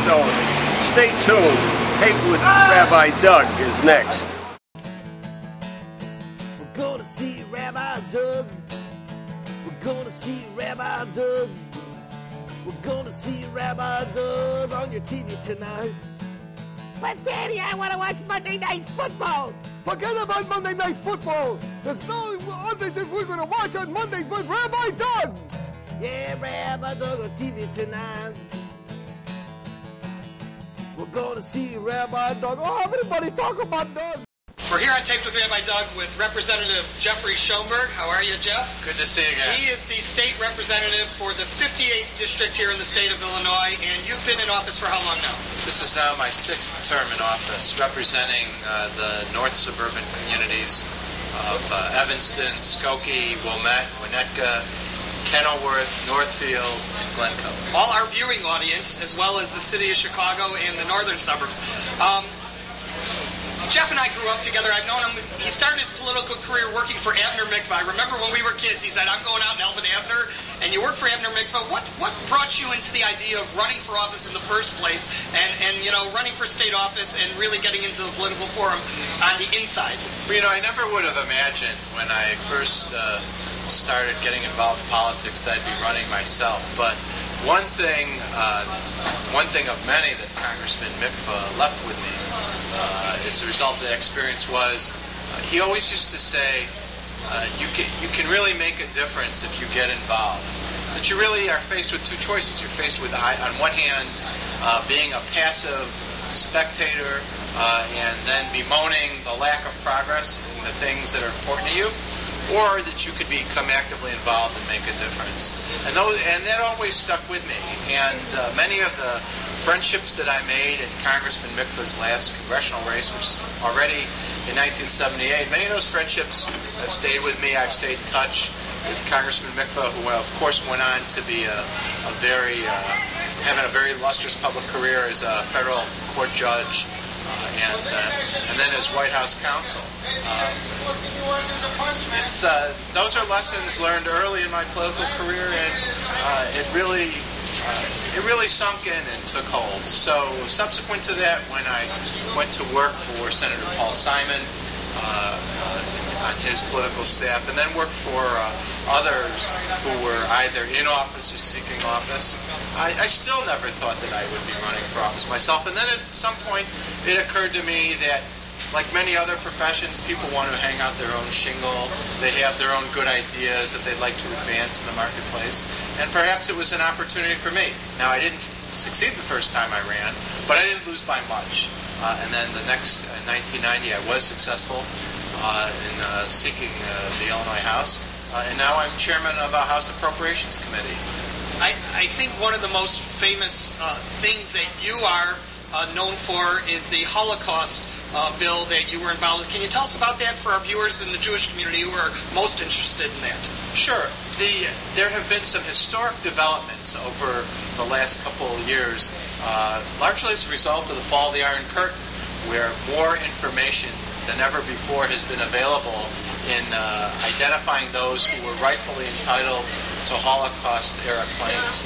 Stone. Stay tuned. Taped with Rabbi Doug is next. We're gonna see Rabbi Doug. We're gonna see Rabbi Doug. We're gonna see Rabbi Doug on your TV tonight. But Daddy, I want to watch Monday Night Football. Forget about Monday Night Football. There's no other thing we're going to watch on Monday but Rabbi Doug. Yeah, Rabbi Doug on TV tonight. We're going to see Rabbi Doug. Oh, everybody talk about Doug. We're here on Taped with Rabbi Doug with Representative Jeffrey Schoenberg. How are you, Jeff? Good to see you again. He is the state representative for the 58th district here in the state of Illinois, and you've been in office for how long now? This is now my 6th term in office, representing the north suburban communities of Evanston, Skokie, Wilmette, Winnetka, Kenilworth, Northfield, and Glencoe. All our viewing audience, as well as the city of Chicago and the northern suburbs. Jeff and I grew up together. I've known him. He started his political career working for Abner Mikvah. I remember when we were kids, he said, I'm going out and helping Abner. And you worked for Abner Mikvah. What brought you into the idea of running for office in the first place and you know, running for state office and really getting into the political forum on the inside? Well, you know, I never would have imagined when I first started getting involved in politics that I'd be running myself. But one thing of many that Congressman Mikvah left with me as a result of that experience was he always used to say, you can really make a difference if you get involved. But you really are faced with two choices. You're faced with, on one hand, being a passive spectator and then bemoaning the lack of progress in the things that are important to you, or that you could become actively involved and make a difference. And that always stuck with me. And many of the friendships that I made in Congressman Mikvah's last congressional race, which is already in 1978, many of those friendships have stayed with me. I've stayed in touch with Congressman Mikvah, who, of course, went on to be having a very illustrious public career as a federal court judge and then as White House counsel. Those are lessons learned early in my political career, and it really sunk in and took hold. So subsequent to that, when I went to work for Senator Paul Simon on his political staff, and then worked for others who were either in office or seeking office, I still never thought that I would be running for office myself. And then at some point, it occurred to me that, like many other professions, people want to hang out their own shingle. They have their own good ideas that they'd like to advance in the marketplace. And perhaps it was an opportunity for me. Now, I didn't succeed the first time I ran, but I didn't lose by much. And then the next, 1990, I was successful in seeking the Illinois House. And now I'm chairman of a House Appropriations Committee. I think one of the most famous things that you are known for is the Holocaust bill that you were involved with. Can you tell us about that for our viewers in the Jewish community who are most interested in that? Sure. There have been some historic developments over the last couple of years, largely as a result of the fall of the Iron Curtain, where more information than ever before has been available in identifying those who were rightfully entitled to Holocaust-era claims.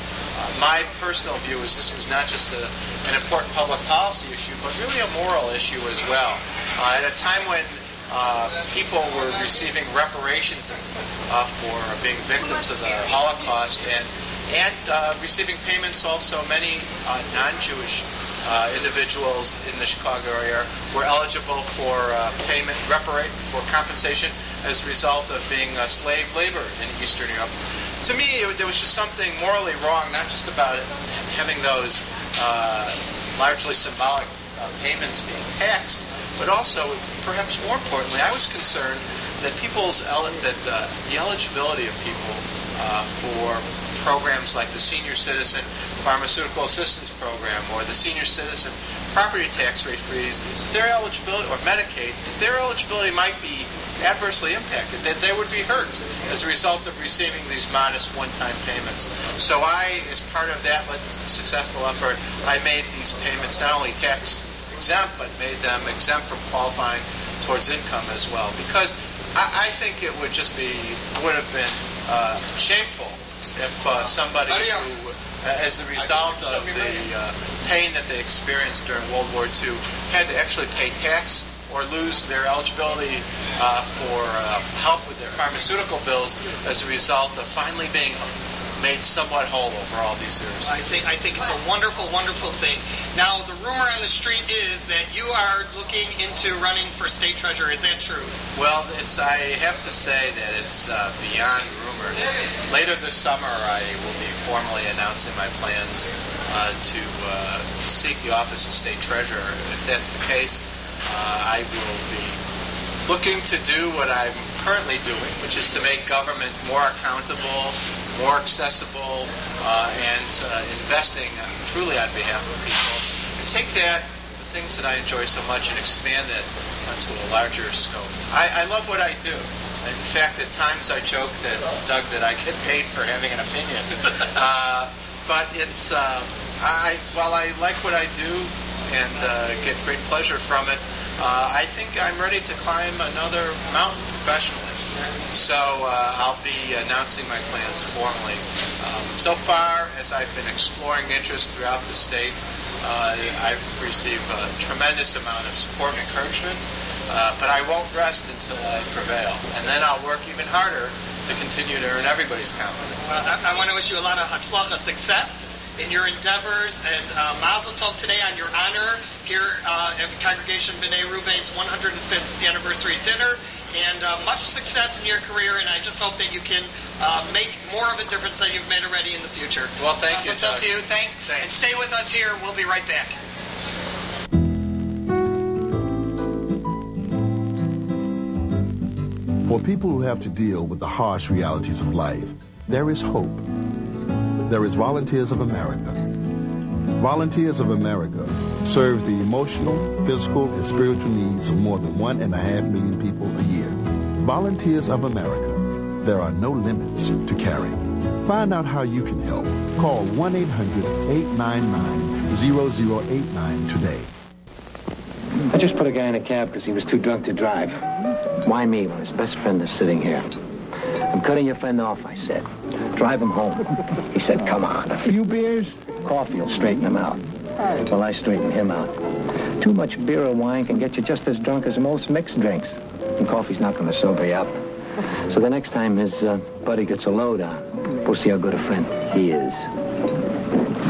My personal view is this was not just an important public policy issue, but really a moral issue as well. At a time when people were receiving reparations for being victims of the Holocaust and receiving payments also, many non-Jewish individuals in the Chicago area were eligible for for compensation as a result of being slave labor in Eastern Europe. To me, there was just something morally wrong, not just about having those largely symbolic payments being taxed, but also, perhaps more importantly, I was concerned that the eligibility of people for programs like the Senior Citizen Pharmaceutical Assistance Program or the Senior Citizen Property Tax Rate Freeze, their eligibility, or Medicaid, their eligibility might be adversely impacted, that they would be hurt as a result of receiving these modest one-time payments. So I, as part of that successful effort, I made these payments not only tax exempt, but made them exempt from qualifying towards income as well. Because I think it would have been shameful if somebody who as a result of the pain that they experienced during World War II, had to actually pay tax or lose their eligibility for help with their pharmaceutical bills as a result of finally being made somewhat whole over all these years. I think it's a wonderful, wonderful thing. Now, the rumor on the street is that you are looking into running for state treasurer. Is that true? Well, I have to say that it's beyond rumor. Later this summer, I will be formally announcing my plans to seek the office of state treasurer. If that's the case, I will be looking to do what I'm currently doing, which is to make government more accountable, more accessible, and investing truly on behalf of people. And take the things that I enjoy so much, and expand it to a larger scope. I love what I do. In fact, at times I joke that, Doug, that I get paid for having an opinion. But it's, while I like what I do and get great pleasure from it, I think I'm ready to climb another mountain professionally. So I'll be announcing my plans formally. So far, as I've been exploring interests throughout the state, I've received a tremendous amount of support and encouragement, but I won't rest until I prevail. And then I'll work even harder to continue to earn everybody's confidence. Well, I want to wish you a lot of hatzlacha, success in your endeavors, and mazel tov today on your honor here at the Congregation B'nai Ruvain's 105th anniversary dinner, and much success in your career, and I just hope that you can make more of a difference than you've made already in the future. Well, thank you, Mazel tov to you. Thanks. And stay with us here. We'll be right back. For people who have to deal with the harsh realities of life, there is hope. There is Volunteers of America. Volunteers of America serves the emotional, physical, and spiritual needs of more than 1.5 million people a year. Volunteers of America. There are no limits to caring. Find out how you can help. Call 1-800-899-0089 today. I just put a guy in a cab because he was too drunk to drive. Why me when his best friend is sitting here? I'm cutting your friend off, I said. Drive him home. He said, come on, a few beers? Coffee will straighten him out. Well, I straightened him out. Too much beer or wine can get you just as drunk as most mixed drinks. And coffee's not going to sober you up. So the next time his buddy gets a load on, we'll see how good a friend he is.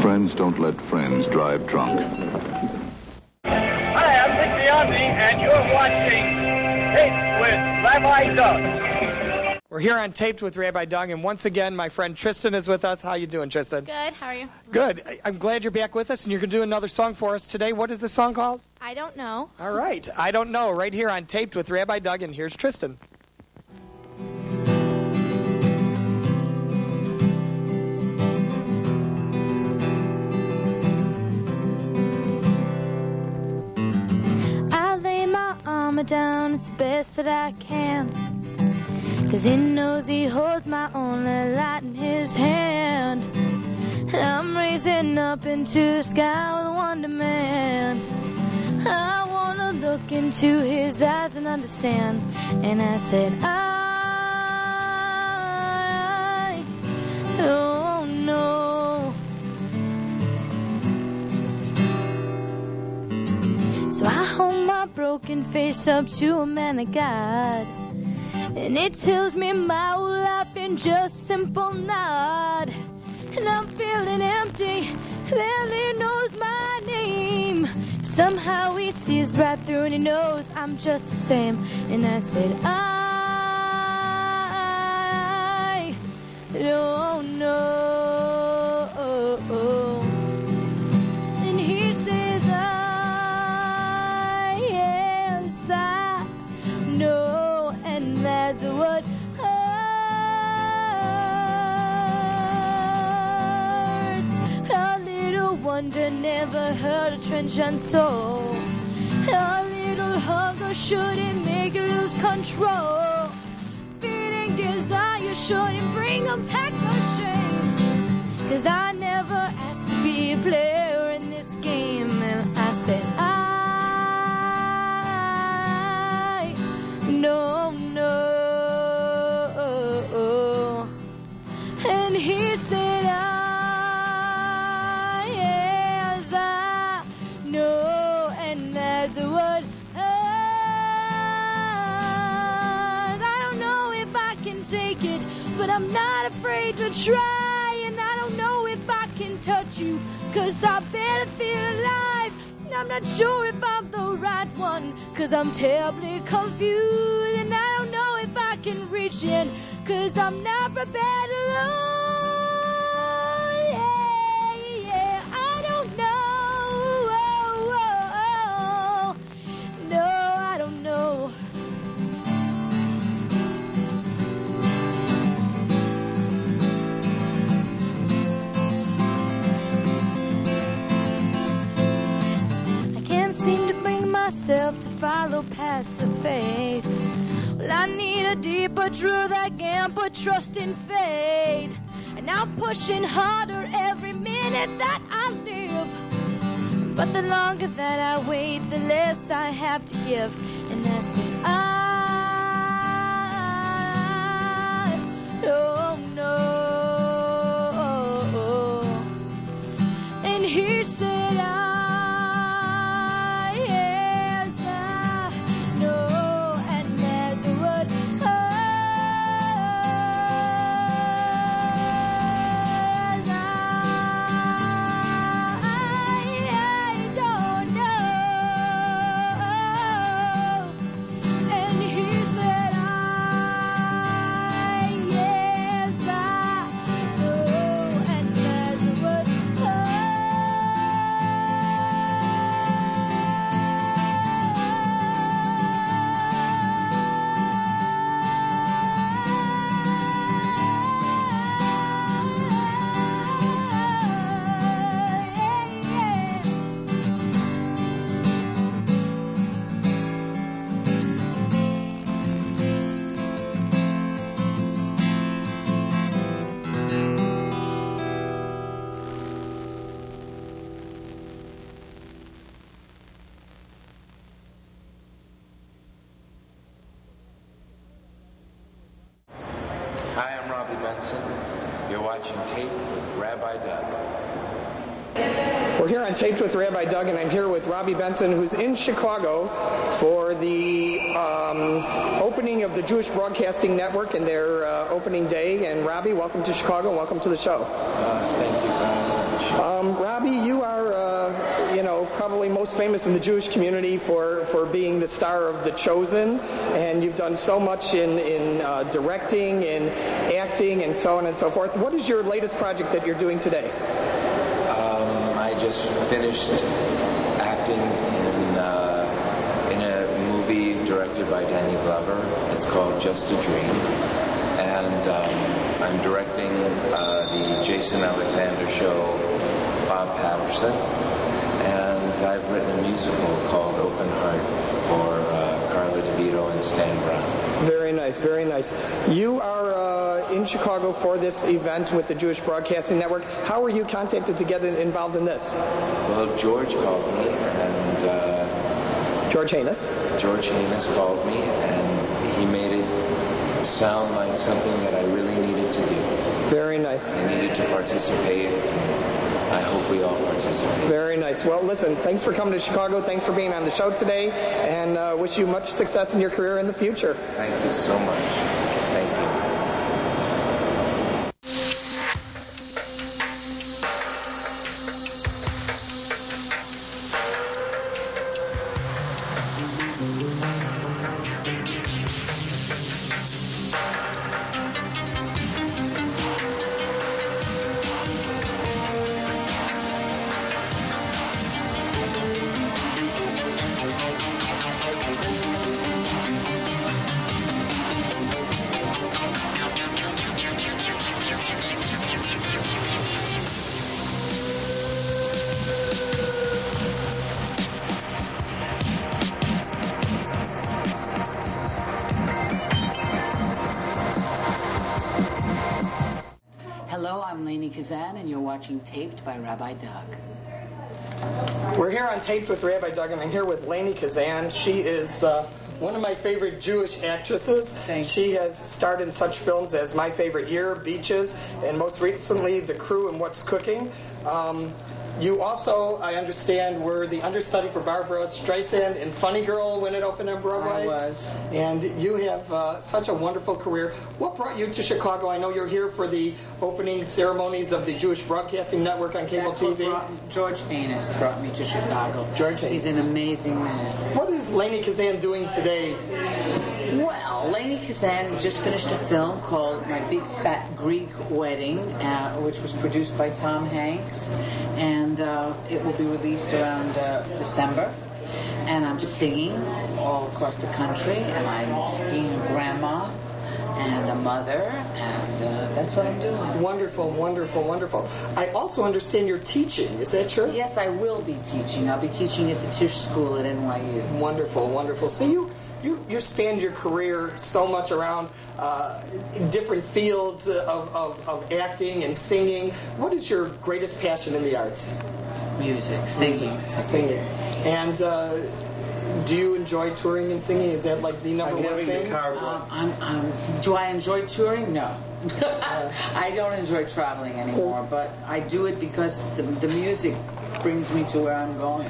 Friends don't let friends drive drunk. Hi, I'm Dick Biondi, and you're watching Taped with Rabbi Doug. We're here on Taped with Rabbi Doug, and once again, my friend Tristan is with us. How you doing, Tristan? Good. How are you? Good. I'm glad you're back with us, and you're going to do another song for us today. What is this song called? I don't know. All right. I don't know. Right here on Taped with Rabbi Doug, and here's Tristan. I lay my armor down. It's the best that I can. 'Cause he knows he holds my only light in his hand. And I'm raising up into the sky with one demand. I wanna look into his eyes and understand. And I said, I don't know. So I hold my broken face up to a man of God. And it tells me my whole life in just a simple nod. And I'm feeling empty, barely knows my name. Somehow he sees right through and he knows I'm just the same. And I said, I don't know. And he says, yes, I know. And that's what hurts. A little wonder never hurt a trenchant soul. A little hunger shouldn't make you lose control. Feeding desire shouldn't bring a pack of shame. 'Cause I never asked to be a player in this game. And I said, I don't know. And he said, shake it, but I'm not afraid to try. And I don't know if I can touch you, 'cause I better feel alive. I'm not sure if I'm the right one, 'cause I'm terribly confused. And I don't know if I can reach in, 'cause I'm not prepared to lose. Yeah, yeah, I don't know. Oh, oh, oh. No, I don't know. Seem to bring myself to follow paths of faith. Well, I need a deeper truth I can't put trust in fate. And I'm pushing harder every minute that I live. But the longer that I wait, the less I have to give. And I say, I don't know. And he said, Hi, I'm Robbie Benson. You're watching Taped with Rabbi Doug. We're here on Taped with Rabbi Doug, and I'm here with Robbie Benson, who's in Chicago for the opening of the Jewish Broadcasting Network and their opening day. And Robbie, welcome to Chicago, and welcome to the show. Thank you very much. Robbie, you are, probably most famous in the Jewish community for being the star of The Chosen, and you've done so much in directing and acting and so on and so forth. What is your latest project that you're doing today? I just finished acting in a movie directed by Danny Glover. It's called Just a Dream, and I'm directing the Jason Alexander show, Bob Patterson, and I've written a musical called Open Heart for Carla DeVito and Stan Brown. Very nice, very nice. You are in Chicago for this event with the Jewish Broadcasting Network. How were you contacted to get involved in this? Well, George called me, and George Haynes? George Haynes called me, and he made it sound like something that I really needed to do. Very nice. I needed to participate, and I hope we all participate. Very nice. Well, listen, thanks for coming to Chicago. Thanks for being on the show today, and wish you much success in your career in the future. Thank you so much. Thank you. Hello, I'm Lainie Kazan, and you're watching Taped by Rabbi Doug. We're here on Taped with Rabbi Doug, and I'm here with Lainie Kazan. She is one of my favorite Jewish actresses. She has starred in such films as My Favorite Year, Beaches, and most recently The Crew and What's Cooking. You also, I understand, were the understudy for Barbara Streisand in Funny Girl when it opened on Broadway. I was. And you have such a wonderful career. What brought you to Chicago? I know you're here for the opening ceremonies of the Jewish Broadcasting Network on cable TV. George Haynes brought me to Chicago. George Haynes. He's an amazing man. What is Lainie Kazan doing today? Well, Lainie Kazan just finished a film called My Big Fat Greek Wedding, which was produced by Tom Hanks, and it will be released around December. And I'm singing all across the country, and I'm being a grandma and a mother, and that's what I'm doing. Wonderful, wonderful, wonderful. I also understand you're teaching. Is that true? Yes, I will be teaching. I'll be teaching at the Tisch School at NYU. Wonderful, wonderful. So you spanned your career so much around different fields of acting and singing. What is your greatest passion in the arts? Music, singing. Singing. And do you enjoy touring and singing? Is that like the number one thing? Do I enjoy touring? No. I don't enjoy traveling anymore, but I do it because the music brings me to where I'm going.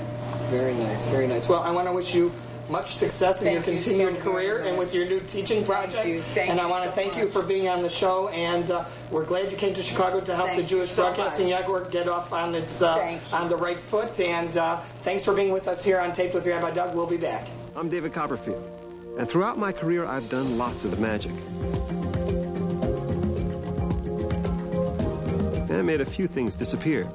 Very nice, very nice. Well, I want to wish you much success in your continued career and with your new teaching project. And I want to thank you for being on the show. And we're glad you came to Chicago to help the Jewish Broadcasting Network get off on its on the right foot. And thanks for being with us here on Taped with Rabbi Doug. We'll be back. I'm David Copperfield, and throughout my career, I've done lots of magic. And I made a few things disappear.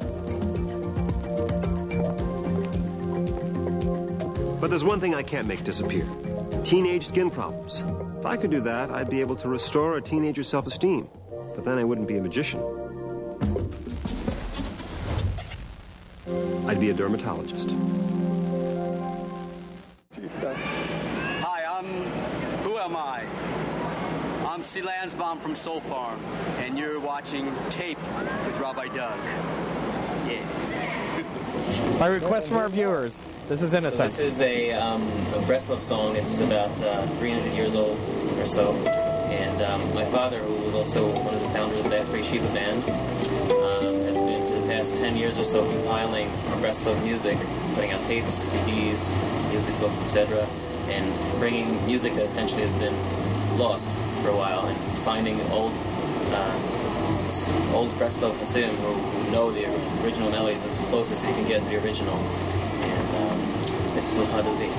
But there's one thing I can't make disappear: teenage skin problems. If I could do that, I'd be able to restore a teenager's self-esteem. But then I wouldn't be a magician. I'd be a dermatologist. Hi, who am I? I'm C. Lansbaum from Soul Farm, and you're watching Tape with Rabbi Doug. Yeah. By request from our viewers, this is Innocence. So this is a Breslov song. It's about 300 years old or so. And my father, who was also one of the founders of the Asbury Shiva Band, has been for the past 10 years or so compiling Breslov music, putting out tapes, CDs, music books, etc., and bringing music that essentially has been lost for a while, and finding old Breslov Hasidim who know the original melodies as close as you can get to the original. And this is L'Chadodi.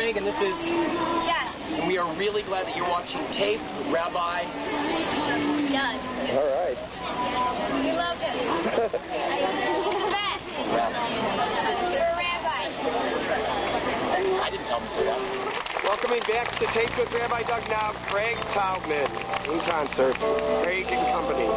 Craig, and this is Josh. And we are really glad that you're watching Tape with Rabbi Doug. All right. We love him. He's the best. You're a rabbi. I didn't tell him to say that. Welcoming back to Taped with Rabbi Doug now, Craig Taubman in concert. Craig and company.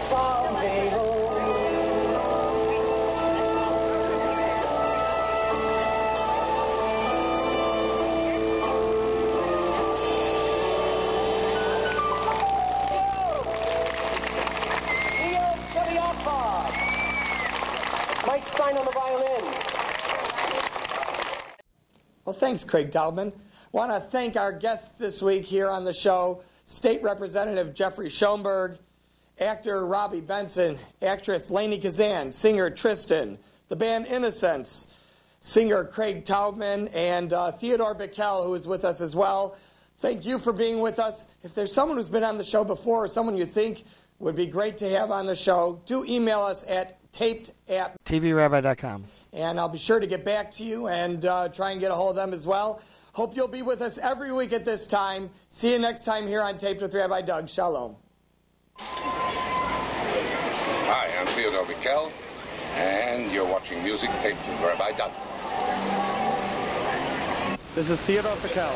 salveo. Mike Stein on the violin. Well, thanks, Craig Taubman. I want to thank our guests this week here on the show, State Representative Jeffrey Schoenberg, actor Robby Benson, actress Lainie Kazan, singer Tristan, the band Innocence, singer Craig Taubman, and Theodore Bickel, who is with us as well. Thank you for being with us. If there's someone who's been on the show before or someone you think would be great to have on the show, do email us at taped@tvrabbi.com. And I'll be sure to get back to you and try and get a hold of them as well. Hope you'll be with us every week at this time. See you next time here on Taped with Rabbi Doug. Shalom. Hi, I'm Theodore Bickel, and you're watching Music Taped with Rabbi Doug. This is Theodore Bickel.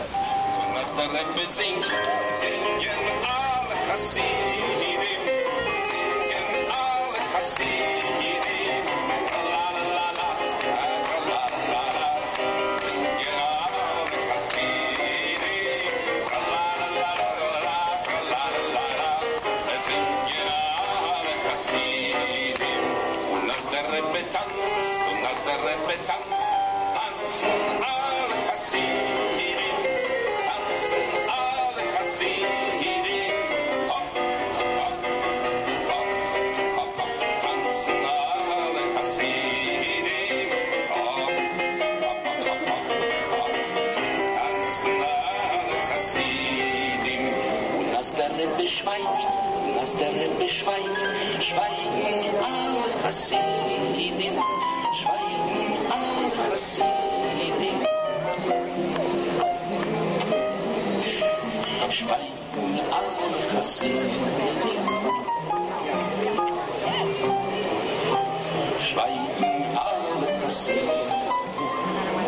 Schweigt, und als der Rebbe schweigt, schweigen alle Chassidim, schweigen alle Chassidim. Schweigen alle Chassidim. Schweigen alle Chassidim.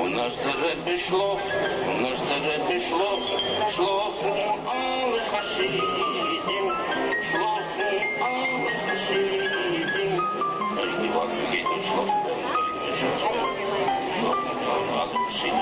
Und als der Rebbe schläft, und als der Rebbe schläft, schlafen alle Chassidim, schlafen alle Chassidim. Die Worte geht nicht schlafen, schlafen alle Chassidim.